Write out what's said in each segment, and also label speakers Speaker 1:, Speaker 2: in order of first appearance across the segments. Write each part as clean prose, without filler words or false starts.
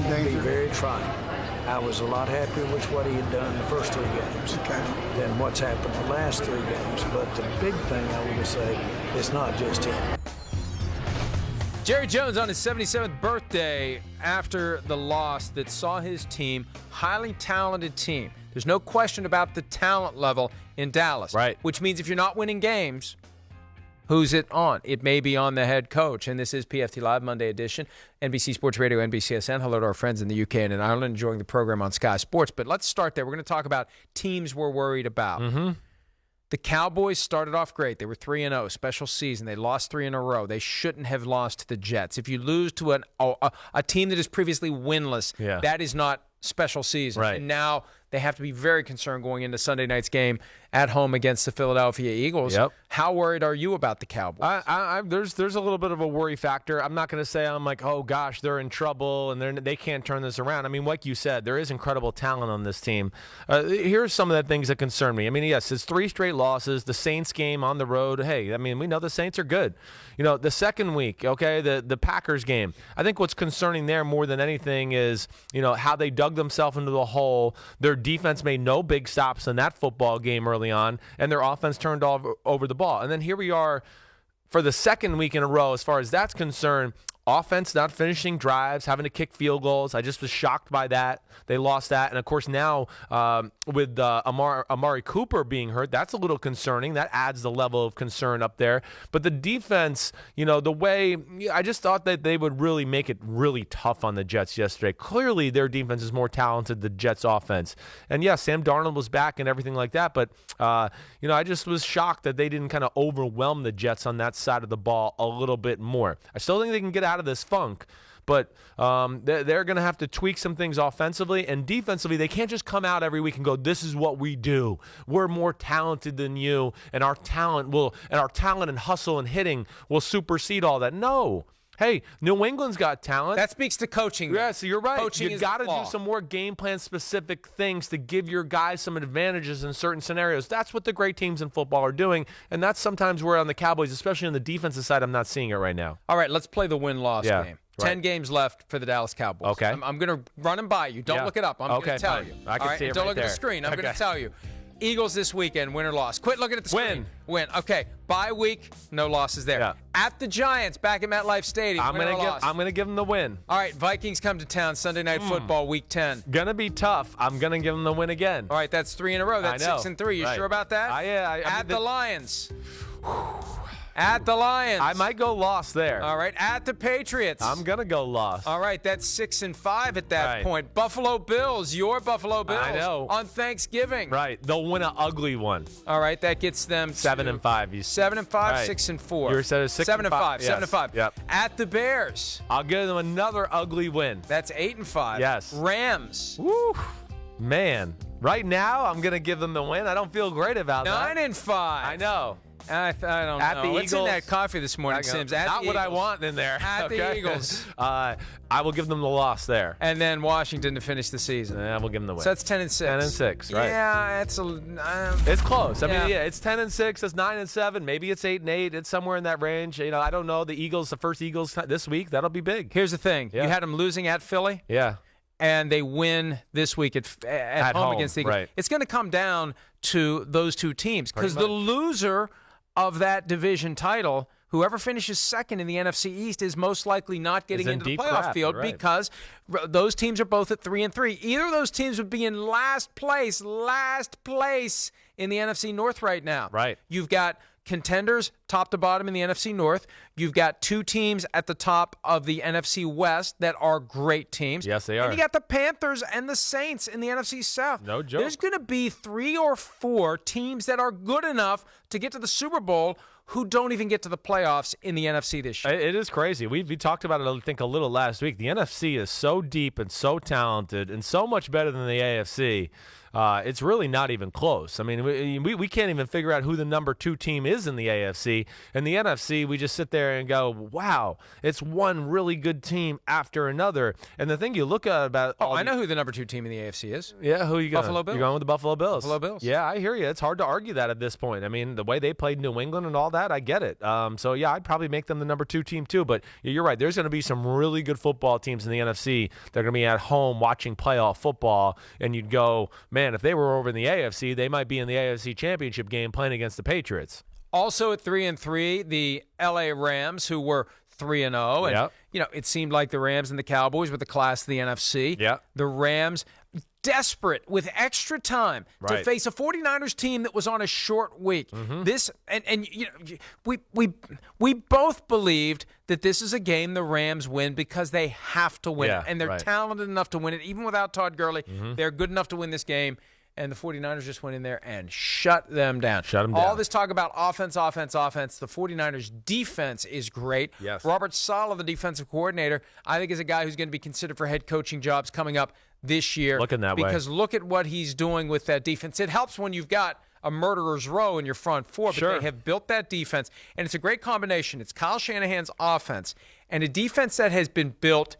Speaker 1: I'm going to be very trying.
Speaker 2: I was a lot happier with what he had done the first 3 games than what's happened the last 3 games. But the big thing I want to say, it's not just him.
Speaker 3: Jerry Jones on his 77th birthday after the loss that saw his team, highly talented team. There's no question about the talent level in Dallas.
Speaker 4: Right.
Speaker 3: Which means if you're not winning games, who's it on? It may be on the head coach. And this is PFT Live Monday edition, NBC Sports Radio, NBCSN. Hello to our friends in the UK and in Ireland enjoying the program on Sky Sports. But let's start there. We're going to talk about teams we're worried about.
Speaker 4: Mm-hmm.
Speaker 3: The Cowboys started off great. They were 3-0, special season. They lost 3 in a row. They shouldn't have lost to the Jets. If you lose to a team that is previously winless, that is not special season.
Speaker 4: Right.
Speaker 3: And now they have to be very concerned going into Sunday night's game at home against the Philadelphia Eagles.
Speaker 4: Yep.
Speaker 3: How worried are you about the Cowboys?
Speaker 4: There's a little bit of a worry factor. I'm not going to say I'm like, oh, gosh, they're in trouble and they can't turn this around. I mean, like you said, there is incredible talent on this team. Here's some of the things that concern me. I mean, yes, it's 3 straight losses. The Saints game on the road. Hey, I mean, we know the Saints are good. You know, the second week, okay, the Packers game. I think what's concerning there more than anything is, you know, how they dug themselves into the hole. Their defense made no big stops in that football game early on, and their offense turned over the ball. And then here we are for the second week in a row, as far as that's concerned, offense not finishing drives, having to kick field goals. I just was shocked by that. They lost that. And, of course, now with Amari Cooper being hurt, that's a little concerning. That adds the level of concern up there. But the defense, you know, the way – I just thought that they would really make it really tough on the Jets yesterday. Clearly, their defense is more talented than the Jets' offense. And, yeah, Sam Darnold was back and everything like that. But, you know, I just was shocked that they didn't kind of overwhelm the Jets on that side of the ball a little bit more. I still think they can get out of this funk, but they're going to have to tweak some things offensively and defensively. They can't just come out every week and go, this is what we do. We're more talented than you, and our talent and hustle and hitting will supersede all that. No. Hey, New England's got talent.
Speaker 3: That speaks to coaching.
Speaker 4: Yeah, so you're right.
Speaker 3: Coaching
Speaker 4: You got to do some more game plan specific things to give your guys some advantages in certain scenarios. That's what the great teams in football are doing, and that's sometimes where on the Cowboys, especially on the defensive side, I'm not seeing it right now.
Speaker 3: All right, let's play the win-loss game. Right. 10 games left for the Dallas Cowboys.
Speaker 4: Okay.
Speaker 3: I'm going to run them by you. Don't look it up. I'm going to tell you.
Speaker 4: I can see it
Speaker 3: Don't
Speaker 4: right
Speaker 3: look
Speaker 4: there.
Speaker 3: at the screen. I'm going to tell you. Eagles this weekend, win or loss. Quit looking at the screen. Win. Okay. Bye week, no losses there.
Speaker 4: Yeah.
Speaker 3: At the Giants, back at MetLife Stadium,
Speaker 4: I'm going to give them the win.
Speaker 3: All right, Vikings come to town, Sunday Night Football, Week 10.
Speaker 4: Going to be tough. I'm going to give them the win again.
Speaker 3: All right, that's 3 in a row. That's 6-3. You sure about that?
Speaker 4: Yeah.
Speaker 3: At the Lions. At the Lions.
Speaker 4: I might go loss there.
Speaker 3: All right. At the Patriots.
Speaker 4: I'm going to go loss.
Speaker 3: All right. That's 6-5 at that point. Buffalo Bills. Your Buffalo Bills.
Speaker 4: I know.
Speaker 3: On Thanksgiving.
Speaker 4: Right. They'll win an ugly one.
Speaker 3: All right. That gets them
Speaker 4: 7-5.
Speaker 3: 7-5,
Speaker 4: right.
Speaker 3: 6-4.
Speaker 4: You said 6-5.
Speaker 3: 7-5.
Speaker 4: Yep.
Speaker 3: At the Bears.
Speaker 4: I'll give them another ugly win.
Speaker 3: That's 8-5.
Speaker 4: Yes.
Speaker 3: Rams.
Speaker 4: Woo. Man. Right now, I'm going to give them the win. I don't feel great about that.
Speaker 3: 9-5.
Speaker 4: I know.
Speaker 3: I don't
Speaker 4: at
Speaker 3: know.
Speaker 4: The
Speaker 3: What's
Speaker 4: Eagles,
Speaker 3: in that coffee this morning, Sims?
Speaker 4: Not what I want in there.
Speaker 3: At the Eagles.
Speaker 4: I will give them the loss there.
Speaker 3: And then Washington to finish the season.
Speaker 4: I will give them the win.
Speaker 3: So that's 10-6.
Speaker 4: 10-6, right?
Speaker 3: Yeah,
Speaker 4: it's close. I mean, it's 10-6. It's 9-7. Maybe it's 8-8. It's somewhere in that range. You know, I don't know. The Eagles, the first Eagles this week, that'll be big.
Speaker 3: Here's the thing. You had them losing at Philly.
Speaker 4: Yeah.
Speaker 3: And they win this week at home against the Eagles.
Speaker 4: Right.
Speaker 3: It's going to come down to those two teams because the loser of that division title, whoever finishes second in the NFC East, is most likely not getting into the playoff field because those teams are both at 3-3. Either of those teams would be in last place in the NFC North right now.
Speaker 4: Right.
Speaker 3: You've got contenders top to bottom in the NFC North. You've got two teams at the top of the NFC West that are great teams.
Speaker 4: Yes, they are.
Speaker 3: And you got the Panthers and the Saints in the NFC South.
Speaker 4: No joke.
Speaker 3: There's going to be 3 or 4 teams that are good enough to get to the Super Bowl who don't even get to the playoffs in the NFC this year.
Speaker 4: It is crazy. We talked about it, I think, a little last week. The NFC is so deep and so talented and so much better than the AFC. it's really not even close. I mean, we can't even figure out who the number 2 team is in the AFC. In the NFC, we just sit there and go, wow, it's one really good team after another. And the thing you look at about
Speaker 3: I know who the number 2 team in the AFC is.
Speaker 4: Yeah, who you going?
Speaker 3: Buffalo Bills.
Speaker 4: You're going with the Buffalo Bills.
Speaker 3: Buffalo Bills.
Speaker 4: Yeah, I hear you. It's hard to argue that at this point. I mean, the way they played New England and all that, I get it. So, yeah, I'd probably make them the number 2 team too. But you're right. There's going to be some really good football teams in the NFC that are going to be at home watching playoff football. And you'd go, man, if they were over in the AFC, they might be in the AFC Championship game playing against the Patriots.
Speaker 3: Also at 3-3, the LA Rams, who were 3-0. And,
Speaker 4: Yep.
Speaker 3: you know, it seemed like the Rams and the Cowboys were the class of the NFC.
Speaker 4: Yep.
Speaker 3: The Rams, desperate with extra time to face a 49ers team that was on a short week. This and you know, we both believed that this is a game the Rams win because they have to win it, and they're talented enough to win it even without Todd Gurley. They're good enough to win this game. And the 49ers just went in there and shut them down. All this talk about offense. The 49ers defense is great.
Speaker 4: Yes.
Speaker 3: Robert Saleh, the defensive coordinator, I think is a guy who's going to be considered for head coaching jobs coming up this year.
Speaker 4: Looking that way.
Speaker 3: Because look at what he's doing with that defense. It helps when you've got a murderer's row in your front four, but they have built that defense. And it's a great combination. It's Kyle Shanahan's offense and a defense that has been built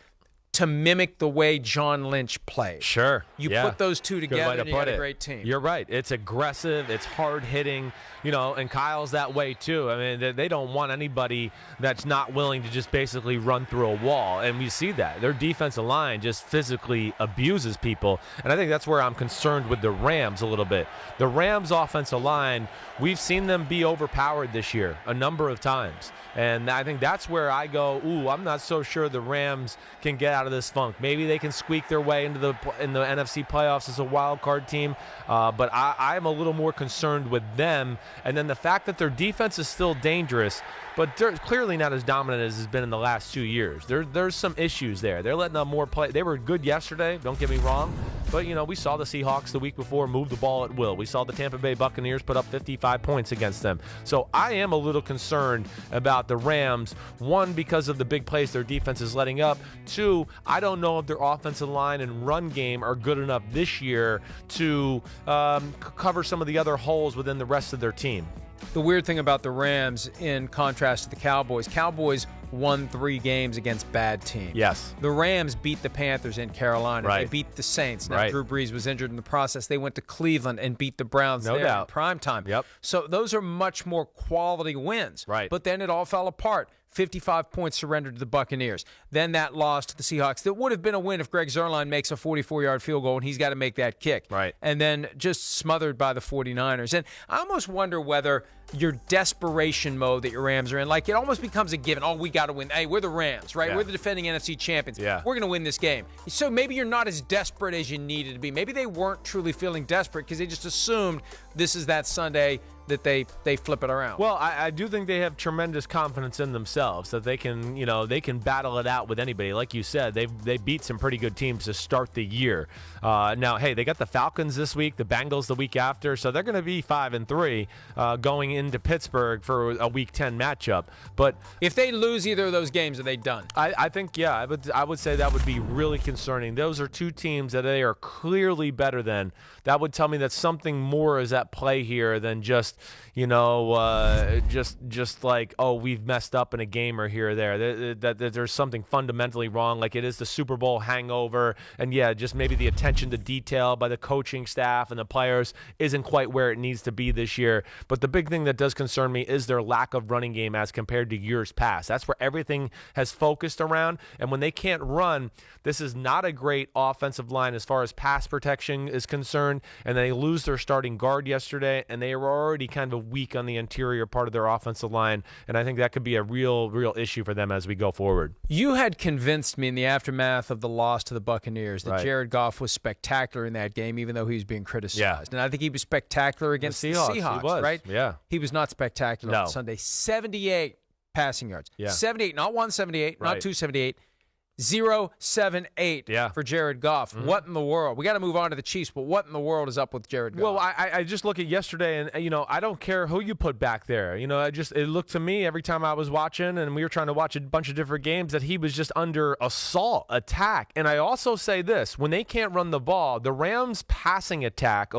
Speaker 3: to mimic the way John Lynch plays. You put those two together and you got a great team.
Speaker 4: You're right. It's aggressive. It's hard-hitting, you know, and Kyle's that way too. I mean, they don't want anybody that's not willing to just basically run through a wall, and we see that. Their defensive line just physically abuses people, and I think that's where I'm concerned with the Rams a little bit. The Rams' offensive line, we've seen them be overpowered this year a number of times, and I think that's where I go, ooh, I'm not so sure the Rams can get out of this funk. Maybe they can squeak their way in the NFC playoffs as a wild card team, but I'm a little more concerned with them. And then the fact that their defense is still dangerous, but they're clearly not as dominant as has been in the last 2 years. There's some issues there. They're letting up more play. They were good yesterday, don't get me wrong, but you know, we saw the Seahawks the week before move the ball at will. We saw the Tampa Bay Buccaneers put up 55 points against them. So I am a little concerned about the Rams. One, because of the big plays their defense is letting up. Two, I don't know if their offensive line and run game are good enough this year to cover some of the other holes within the rest of their team.
Speaker 3: The weird thing about the Rams, in contrast to the Cowboys won 3 games against bad teams.
Speaker 4: Yes.
Speaker 3: The Rams beat the Panthers in Carolina. They beat the Saints. Now, Drew Brees was injured in the process. They went to Cleveland and beat the Browns in prime time. So those are much more quality wins. But then it all fell apart. 55 points surrendered to the Buccaneers. Then that loss to the Seahawks. That would have been a win if Greg Zuerlein makes a 44-yard field goal, and he's got to make that kick. And then just smothered by the 49ers. And I almost wonder whether your desperation mode that your Rams are in, like it almost becomes a given. Oh, we got to win. Hey, we're the Rams, right? We're the defending NFC champions. We're going to win this game. So maybe you're not as desperate as you needed to be. Maybe they weren't truly feeling desperate because they just assumed this is that Sunday that they flip it around.
Speaker 4: Well, I do think they have tremendous confidence in themselves that they can, you know, they can battle it out with anybody. Like you said, they beat some pretty good teams to start the year. Now, hey, they got the Falcons this week, the Bengals the week after, so they're going to be 5-3 going into Pittsburgh for a Week 10 matchup. But
Speaker 3: if they lose either of those games, are they done?
Speaker 4: I think, yeah, I would say that would be really concerning. Those are two teams that they are clearly better than. That would tell me that something more is at play here than just, you know, just like, oh, we've messed up in a game or here or there. That there's something fundamentally wrong, like it is the Super Bowl hangover, and yeah, just maybe the attention to detail by the coaching staff and the players isn't quite where it needs to be this year. But the big thing that does concern me is their lack of running game as compared to years past. That's where everything has focused around, and when they can't run, this is not a great offensive line as far as pass protection is concerned, and they lose their starting guard yesterday, and they were already kind of weak on the interior part of their offensive line, and I think that could be a real issue for them as we go forward.
Speaker 3: You had convinced me in the aftermath of the loss to the Buccaneers that Jared Goff was spectacular in that game, even though he was being criticized. And I think he was spectacular against the Seahawks,
Speaker 4: he was.
Speaker 3: right?
Speaker 4: Yeah.
Speaker 3: He was not spectacular on Sunday. 78 passing yards. 78, not 178, not 278. 0.78 for Jared Goff. What in the world? We got to move on to the Chiefs, but what in the world is up with Jared Goff?
Speaker 4: Well, I just look at yesterday, and I don't care who you put back there. It looked to me every time I was watching, and we were trying to watch a bunch of different games, that he was just under assault, attack. And I also say this: when they can't run the ball, the Rams' passing attack,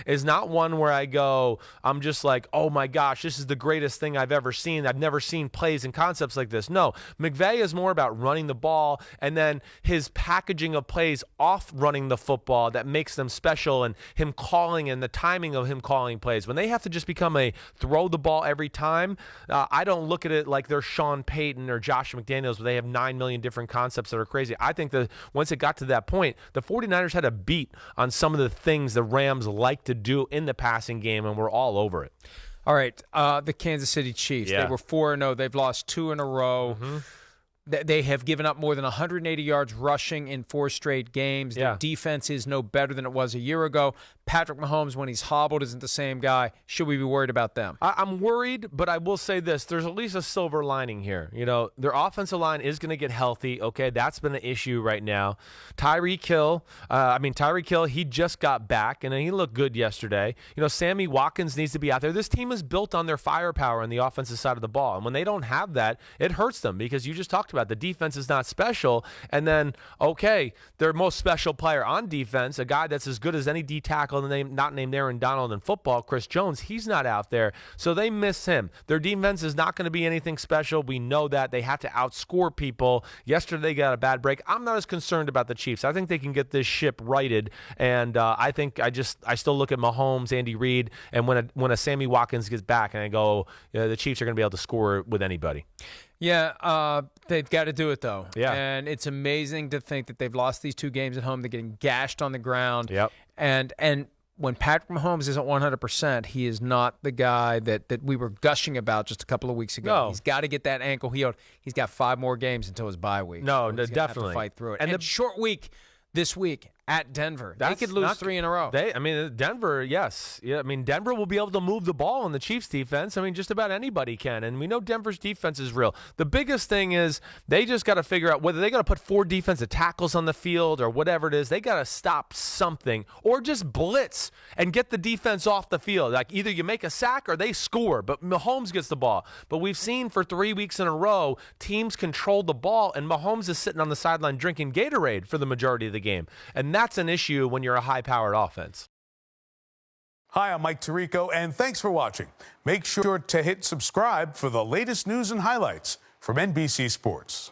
Speaker 4: is not one where I go, I'm just like, oh my gosh, this is the greatest thing I've ever seen. I've never seen plays and concepts like this. No, McVay is more about running the ball and then his packaging of plays off running the football that makes them special, and him calling and the timing of him calling plays. When they have to just become a throw the ball every time, I don't look at it like they're Sean Payton or Josh McDaniels where they have 9 million different concepts that are crazy. I think that once it got to that point, the 49ers had a beat on some of the things the Rams like to do in the passing game, and we're all over it.
Speaker 3: All right, the Kansas City Chiefs. They were 4-0. They've lost 2 in a row. They have given up more than 180 yards rushing in 4 straight games. Their defense is no better than it was a year ago. Patrick Mahomes, when he's hobbled, isn't the same guy. Should we be worried about them?
Speaker 4: I'm worried, but I will say this. There's at least a silver lining here. Their offensive line is going to get healthy. That's been an issue right now. Tyreek Hill, he just got back, and he looked good yesterday. Sammy Watkins needs to be out there. This team is built on their firepower on the offensive side of the ball, and when they don't have that, it hurts them, because you just talked about the defense is not special, and then, their most special player on defense, a guy that's as good as any D tackle not named Aaron Donald in football, Chris Jones, he's not out there, so they miss him. Their defense is not going to be anything special. We know that. They have to outscore people. Yesterday they got a bad break. I'm not as concerned about the Chiefs. I think they can get this ship righted, and I think I still look at Mahomes, Andy Reid, and when a Sammy Watkins gets back, and I go, the Chiefs are going to be able to score with anybody.
Speaker 3: Yeah, they've got to do it, though.
Speaker 4: Yeah.
Speaker 3: And it's amazing to think that they've lost these 2 games at home. They're getting gashed on the ground.
Speaker 4: Yep.
Speaker 3: And when Patrick Mahomes isn't 100%, he is not the guy that we were gushing about just a couple of weeks ago.
Speaker 4: No.
Speaker 3: He's got to get that ankle healed. He's got 5 more games until his bye week.
Speaker 4: No,
Speaker 3: so he's
Speaker 4: definitely.
Speaker 3: have to fight through it. And the short week this week at Denver. They could lose 3 in a row.
Speaker 4: Denver, yes. Yeah, Denver will be able to move the ball in the Chiefs' defense. Just about anybody can. And we know Denver's defense is real. The biggest thing is they just got to figure out whether they got to put 4 defensive tackles on the field or whatever it is. They got to stop something or just blitz and get the defense off the field. Like either you make a sack or they score, but Mahomes gets the ball. But we've seen for 3 weeks in a row, teams control the ball, and Mahomes is sitting on the sideline drinking Gatorade for the majority of the game. And that's an issue when you're a high-powered offense.
Speaker 1: Hi, I'm Mike Tirico, and thanks for watching. Make sure to hit subscribe for the latest news and highlights from NBC Sports.